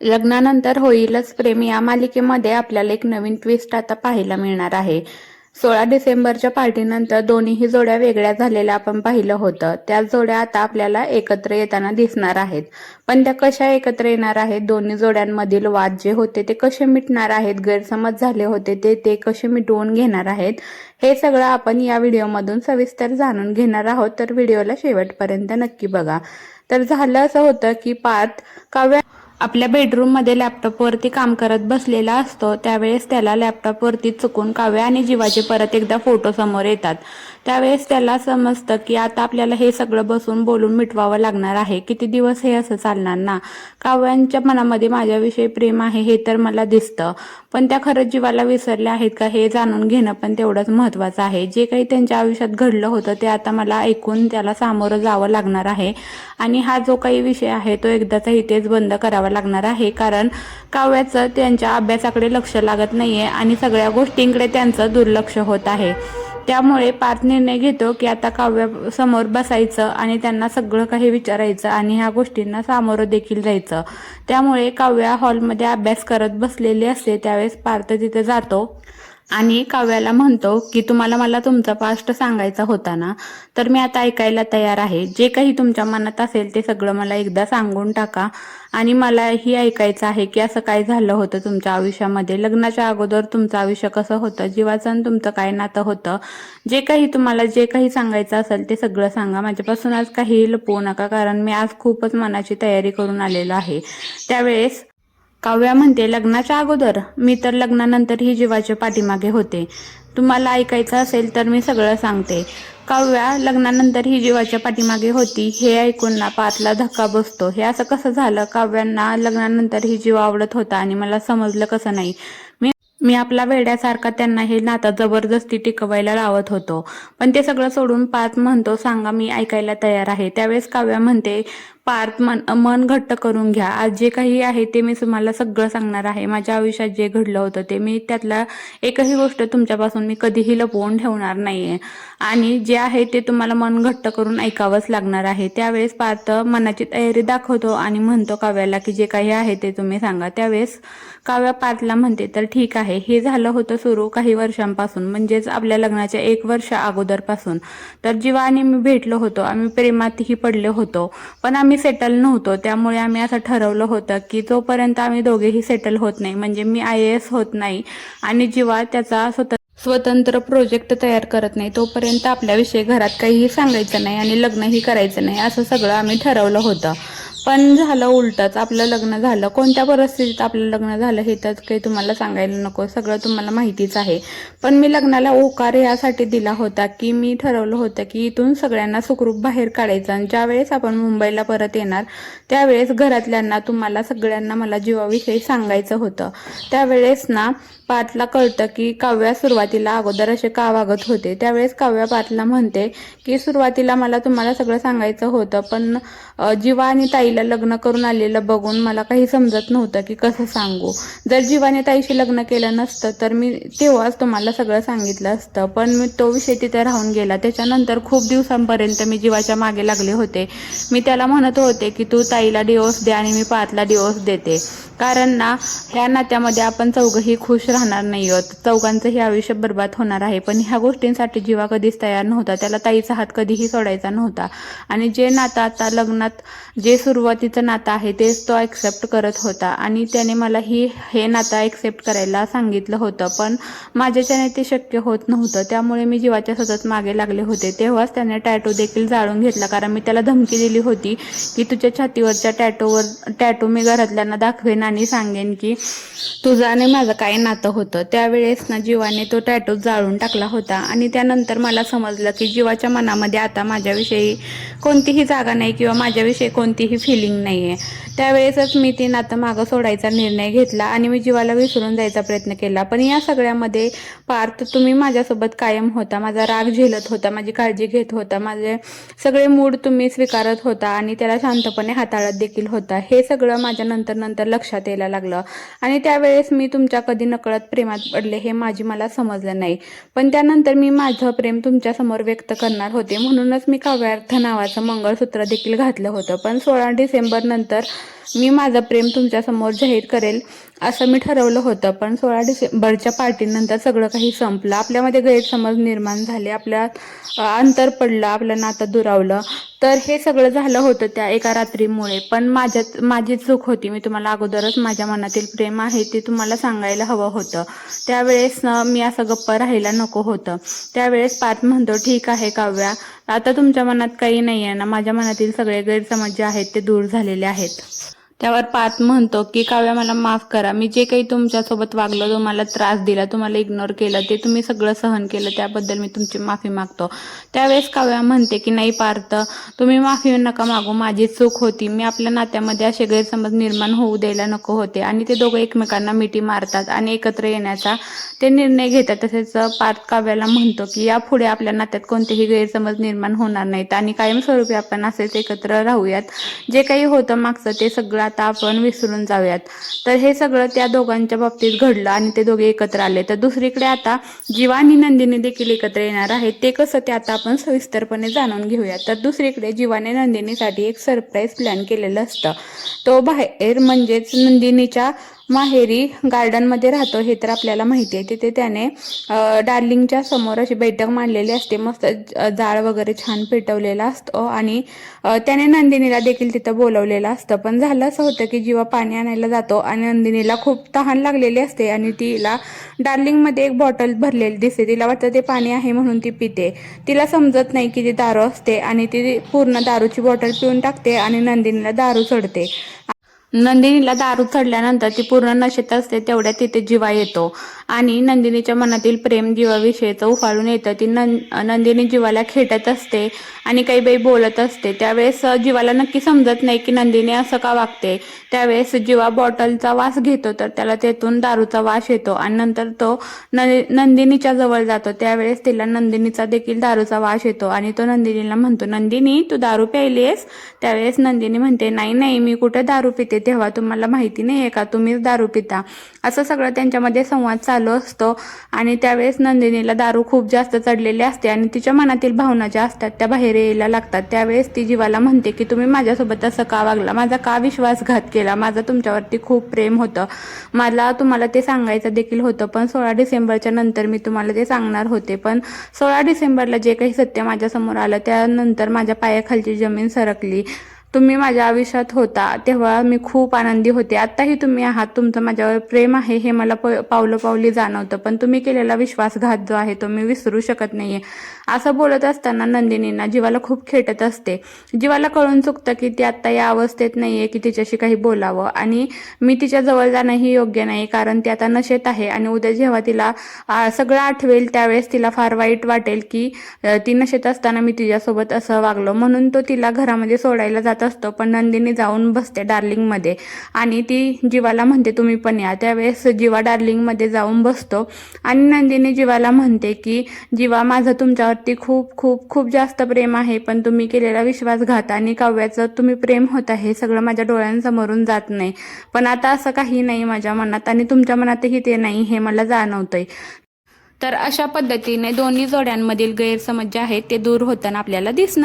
लग्नानंतर होईलच प्रेम या मालिकेमध्ये आपल्याला एक नवीन ट्विस्ट आता पाहायला मिळणार आहे. 16 डिसेंबरच्या पार्टीनंतर दोन्हीही जोड्या वेगळ्या झालेल्या आपण पाहिलं होतं. त्या जोड्या आता आपल्याला एकत्र येताना दिसणार आहेत. पण त्या कशा एकत्र येणार आहेत, दोन्ही जोड्यांमधील वाद जे होते ते कसे मिटणार आहेत, गैरसमज झाले होते ते ते कसे मिटवून घेणार आहेत, हे सगळं आपण या व्हिडिओमधून सविस्तर जाणून घेणार आहोत. तर व्हिडिओला शेवटपर्यंत नक्की बघा. तर झालं असं होतं की पार्थ काव्या आपल्या बेडरूममध्ये लॅपटॉपवरती काम करत बसलेला असतो. त्यावेळेस त्याला लॅपटॉपवरती चुकून काव्या आणि जीवाचे परत एकदा फोटो समोर येतात. त्यावेळेस त्याला समजतं की आता आपल्याला हे सगळं बसून बोलून मिटवावं लागणार आहे. किती दिवस हे असं चालणार ना. काव्यांच्या मनामध्ये माझ्याविषयी प्रेम आहे हे तर मला दिसतं, पण त्या खरंच जीवाला विसरल्या आहेत का हे जाणून घेणं पण तेवढंच महत्त्वाचं आहे. जे काही त्यांच्या आयुष्यात घडलं होतं ते आता मला ऐकून त्याला सामोरं जावं लागणार आहे आणि हा जो काही विषय आहे तो एकदाचा इथेच बंद करावा लागणार आहे. कारण काव्याचं त्यांच्या अभ्यासाकडे लक्ष लागत नाहीये आणि सगळ्या गोष्टींकडे त्यांचं दुर्लक्ष होत आहे. त्यामुळे पार्थ निर्णय घेतो की आता काव्या समोर बसायचं आणि त्यांना सगळं काही विचारायचं आणि ह्या गोष्टींना सामोरं देखील जायचं. त्यामुळे काव्या हॉलमध्ये अभ्यास करत बसलेली असते. त्यावेळेस पार्थ तिथे जातो आणि काव्याला म्हणतो की तुम्हाला मला तुमचा पास्ट सांगायचा होता ना, तर मी आता ऐकायला तयार आहे. जे काही तुमच्या मनात असेल ते सगळं मला एकदा सांगून टाका आणि मलाही ऐकायचं आहे की असं काय झालं होतं तुमच्या आयुष्यामध्ये, लग्नाच्या अगोदर तुमचं आयुष्य कसं होतं, जीवाचं आणि तुमचं काय नातं होतं. जे काही तुम्हाला जे काही सांगायचं असेल ते सगळं सांगा. माझ्यापासून आज काही लपवू नका, कारण मी आज खूपच मनाची तयारी करून आलेलो आहे. त्यावेळेस काव्या म्हणते, लग्नाच्या अगोदर मी तर लग्नानंतरही जीवाच्या पाठीमागे होते. तुम्हाला ऐकायचं असेल तर मी सगळं सांगते. काव्या लग्नानंतर ही जीवाच्या पाठीमागे होती हे ऐकून ना पार्थला धक्का बसतो. हे असं कसं झालं, काव्यांना लग्नानंतर ही जीव आवडत होता आणि मला समजलं कसं नाही. मी आपला वेड्यासारखा त्यांना हे नातं जबरदस्ती टिकवायला लावत होतो. पण ते सगळं सोडून पार्थ म्हणतो, सांगा मी ऐकायला तयार आहे. त्यावेळेस काव्या म्हणते, पार्थ मन घट्ट करून घ्या. आज जे काही आहे ते मी तुम्हाला सगळं सांगणार आहे. माझ्या आयुष्यात जे घडलं होतं ते मी त्यातला एकही गोष्ट तुमच्यापासून मी कधीही लपवून ठेवणार नाहीये आणि जे आहे ते तुम्हाला मन घट्ट करून ऐकावंच लागणार आहे. त्यावेळेस पार्थ मनाची तयारी दाखवतो आणि म्हणतो काव्याला की जे काही आहे ते तुम्ही सांगा. त्यावेळेस काव्या पार्थला म्हणते, तर ठीक आहे. हे झालं होतं सुरू काही वर्षांपासून, म्हणजेच आपल्या लग्नाच्या 1 वर्ष अगोदरपासून. तर जीवा आणि मी भेटलो होतो, आम्ही प्रेमातही पडलो होतो, पण आम्ही सेटल नव्हतो. त्यामुळे आम्ही असं ठरवलं होतं की जोपर्यंत आम्ही दोघेही सेटल होत नाही, म्हणजे मी IAS होत नाही आणि जीवा त्याचा स्वतंत्र प्रोजेक्ट तयार करत नाही, तोपर्यंत आपल्याविषयी घरात काहीही सांगायचं नाही आणि लग्नही करायचं नाही, असं सगळं आम्ही ठरवलं होतं. पण झालं उलटच, आपलं लग्न झालं. कोणत्या परिस्थितीत आपलं लग्न झालं हे तर काही तुम्हाला सांगायला नको, सगळं तुम्हाला माहितीच आहे. पण मी लग्नाला होकार यासाठी दिला होता की मी ठरवलं होतं की इथून सगळ्यांना सुखरूप बाहेर काढायचं आणि ज्यावेळेस आपण मुंबईला परत येणार त्यावेळेस घरातल्यांना, तुम्हाला सगळ्यांना मला जीवाविषयी सांगायचं होतं. त्यावेळेस ना पार्थला कळतं की काव्या सुरुवातीला अगोदर असे का वागत होते. त्यावेळेस काव्या पार्थला म्हणते की सुरुवातीला मला तुम्हाला सगळं सांगायचं होतं, पण जीवा आणि ताईला लग्न करून आलेलं बघून मला काही समजत नव्हतं की कसं सांगू. जर जीवाने ताईशी लग्न केलं नसतं तर मी तेव्हाच तुम्हाला सगळं सांगितलं असतं, पण मी तो विषय तिथे राहून गेला. त्याच्यानंतर खूप दिवसांपर्यंत मी जीवाच्या मागे लागले होते. मी त्याला म्हणत होते की तू ताईला डिवोर्स दे आणि मी पार्थला डिवोर्स देते, कारण ना ह्या नात्यामध्ये आपण चौघंही खुश राहणार नाही आहोत, चौघांचंही आयुष्य बर्बाद होणार आहे. पण ह्या गोष्टींसाठी जीवा कधीच तयार नव्हता, त्याला ताईचा हात कधीही सोडायचा नव्हता आणि जे नातं आता लग्नात जे सुरुवातीचं नातं आहे तेच तो ॲक्सेप्ट करत होता आणि त्याने मला हे नातं ॲक्सेप्ट करायला सांगितलं होतं, पण माझ्याच्याने ते शक्य होत नव्हतं. त्यामुळे मी जीवाच्या सतत मागे लागले होते. तेव्हाच त्याने टॅटू देखील जाळून घेतला, कारण मी त्याला धमकी दिली होती की तुझ्या छातीवरच्या टॅटू मी घरातल्यांना दाखवेन आणि सांगेन की तुझं आणि माझं काय नातं होतं. त्यावेळेस ना जीवाने तो टॅटू जाळून टाकला होता आणि त्यानंतर मला समजलं की जीवाच्या मनामध्ये आता माझ्याविषयी कोणतीही जागा नाही किंवा माझ्याविषयी कोणतीही फिलिंग नाही आहे. त्यावेळेसच मी ते नातं मागं सोडायचा निर्णय घेतला आणि मी जीवाला विसरून जायचा प्रयत्न केला. पण या सगळ्यामध्ये पार्थ तुम्ही माझ्यासोबत कायम होता, माझा राग झेलत होता, माझी काळजी घेत होता, माझे सगळे मूड तुम्ही स्वीकारत होता आणि त्याला शांतपणे हाताळत देखील होता. हे सगळं माझ्या नंतर लक्षात लक्षात यायला लागलं आणि त्यावेळेस मी तुमच्या कधी नकळत प्रेमात पडले हे मला समजलं नाही. पण त्यानंतर मी माझं प्रेम तुमच्यासमोर व्यक्त करणार होते, म्हणूनच मी काव्यार्थ नावाचं मंगळसूत्र देखील घातलं होतं. पण 16 डिसेंबर नंतर मी माझं प्रेम तुमच्यासमोर जाहीर करेल असं मी ठरवलं होतं. पण 16 डिसेंबरच्या पार्टीनंतर सगळं काही संपलं. आपल्यामध्ये गैरसमज निर्माण झाले, आपल्यात अंतर पडलं, आपलं नातं दुरावलं. तर हे सगळं झालं होतं त्या एका रात्रीमुळे. पण माझी चूक होती. मी तुम्हाला अगोदरच माझ्या मनातील प्रेम आहे ते तुम्हाला सांगायला हवं होतं. त्यावेळेस मी असं गप्प राहायला नको होतं. त्यावेळेस पार्थ म्हणतो, ठीक आहे काव्या, आता तुमच्या मनात काही नाही आहे ना, माझ्या मनातील सगळे गैरसमज जे आहेत ते दूर झालेले आहेत. त्यावर पार्थ म्हणतो की काव्या, मला माफ करा. मी जे काही तुमच्यासोबत वागलो, तुम्हाला त्रास दिला, तुम्हाला इग्नोर केलं, ते तुम्ही सगळं सहन केलं, त्याबद्दल मी तुमची माफी मागतो. त्यावेळेस काव्या म्हणते की नाही पार्थ, तुम्ही माफी नका मागू, माझी चूक होती. मी आपल्या नात्यामध्ये असे गैरसमज निर्माण होऊ द्यायला नको होते. आणि ते दोघं एकमेकांना मिठी मारतात आणि एकत्र येण्याचा ते निर्णय घेतात. तसेच पार्थ काव्याला म्हणतो की यापुढे आपल्या नात्यात कोणतेही गैरसमज निर्माण होणार नाहीत आणि कायमस्वरूपी आपण असेच एकत्र राहूयात. जे काही होतं मागचं ते सगळं आता आपण विसरून जाऊयात. तर हे सगळं त्या दोघांच्या बाबतीत घडलं आणि ते दोघे एकत्र आले. तर दुसरीकडे आता जीवा आणि नंदिनी देखील एकत्र येणार आहेत. ते कसं ते आता आपण सविस्तरपणे जाणून घेऊया. तर दुसरीकडे जीवाने नंदिनीसाठी एक सरप्राईज प्लॅन केलेलं असतं. तो बाहेर म्हणजेच नंदिनीच्या माहेरी गार्डनमध्ये राहतो हे तर आपल्याला माहिती आहे. तिथे त्याने डार्लिंगच्या समोर अशी बैठक मांडलेली असते, मस्त जाळ वगैरे छान पेटवलेला असतो आणि त्याने नंदिनीला देखील तिथं बोलवलेलं असतं. पण झालं असं होतं की जीवा पाणी आणायला जातो आणि नंदिनीला खूप तहान लागलेली असते आणि तिला डार्लिंगमध्ये एक बॉटल भरलेली दिसते. तिला वाटतं ते पाणी आहे म्हणून ती पिते. तिला समजत नाही की ती दारू असते आणि ती पूर्ण दारूची बॉटल पिऊन टाकते आणि नंदिनीला दारू चढते. नंदिनीला दारू चढल्यानंतर ती पूर्ण नशेत असते. तेवढ्यात तिथे जीवा येतो आणि नंदिनीच्या मनातील प्रेम जीवाविषयीचं उफाळून येतं. ती नंदिनी जीवाला खेटत असते आणि काही बाई बोलत असते. त्यावेळेस जीवाला नक्की समजत नाही की नंदिनी असं का वागते. त्यावेळेस जीवा बॉटलचा वास घेतो तर त्याला तेथून दारूचा वास येतो आणि नंतर तो नंदिनीच्या जवळ जातो. त्यावेळेस तिला नंदिनीचा देखील दारूचा वास येतो आणि तो नंदिनीला म्हणतो, नंदिनी तू दारू प्यायलीस? त्यावेळेस नंदिनी म्हणते, नाही नाही, मी कुठे दारू पिते, तेव्हा तुम्हाला माहिती नाही आहे का, तुम्हीच दारू पिता. असं सगळं त्यांच्यामध्ये संवाद चालू असतो आणि त्यावेळेस नंदिनीला दारू खूप जास्त चढलेली असते आणि तिच्या मनातील भावना ज्या असतात त्या बाहेर यायला लागतात. त्यावेळेस ती जीवाला म्हणते की तुम्ही माझ्यासोबत असं का वागला, माझा का विश्वासघात केला, माझं तुमच्यावरती खूप प्रेम होतं, मला तुम्हाला ते सांगायचं देखील होतं. पण 16 डिसेंबरच्या नंतर मी तुम्हाला ते सांगणार होते. पण 16 डिसेंबरला जे काही सत्य माझ्यासमोर आलं त्यानंतर माझ्या पायाखालची जमीन सरकली. तुम्ही माझ्या आयुष्यात होता तेव्हा मी खूप आनंदी होते. आत्ताही तुम्ही आहात, तुमचं माझ्यावर प्रेम आहे हे मला पावलोपावली जाणवतं. पण तुम्ही केलेला विश्वासघात जो आहे तो मी विसरू शकत नाहीये. असं बोलत असताना नंदिनींना जीवाला खूप खेटत असते. जीवाला कळून चुकतं की ती आत्ता या अवस्थेत नाहीये की तिच्याशी काही बोलावं आणि मी तिच्या जवळ जाणंही योग्य नाही, कारण ती आता नशेत आहे आणि उद्या जेव्हा तिला सगळं आठवेल त्यावेळेस तिला फार वाईट वाटेल की ती नशेत असताना मी तिच्यासोबत असं वागलो. म्हणून तो तिला घरामध्ये सोडायला जात असतो. पण नंदिनी जाऊन बसते डार्लिंगमध्ये आणि ती जीवाला म्हणते तुम्ही पण या. त्यावेळेस जीवा डार्लिंगमध्ये जाऊन बसतो आणि नंदिनी जीवाला म्हणते की जीवा, माझं तुमच्यावरती खूप खूप खूप जास्त प्रेम आहे, पण तुम्ही केलेला विश्वासघात आणि काव्याचं तुम्ही प्रेम होत आहे सगळं माझ्या डोळ्यांसमोरून जात नाही. पण आता असं काही नाही माझ्या मनात आणि तुमच्या मनातही ते नाही हे मला जाणवतंय. तर अशा पद्धतीने दोन्ही जोड्यांमधील गैरसमज जे आहेत ते दूर होताना आपल्याला दिसणार.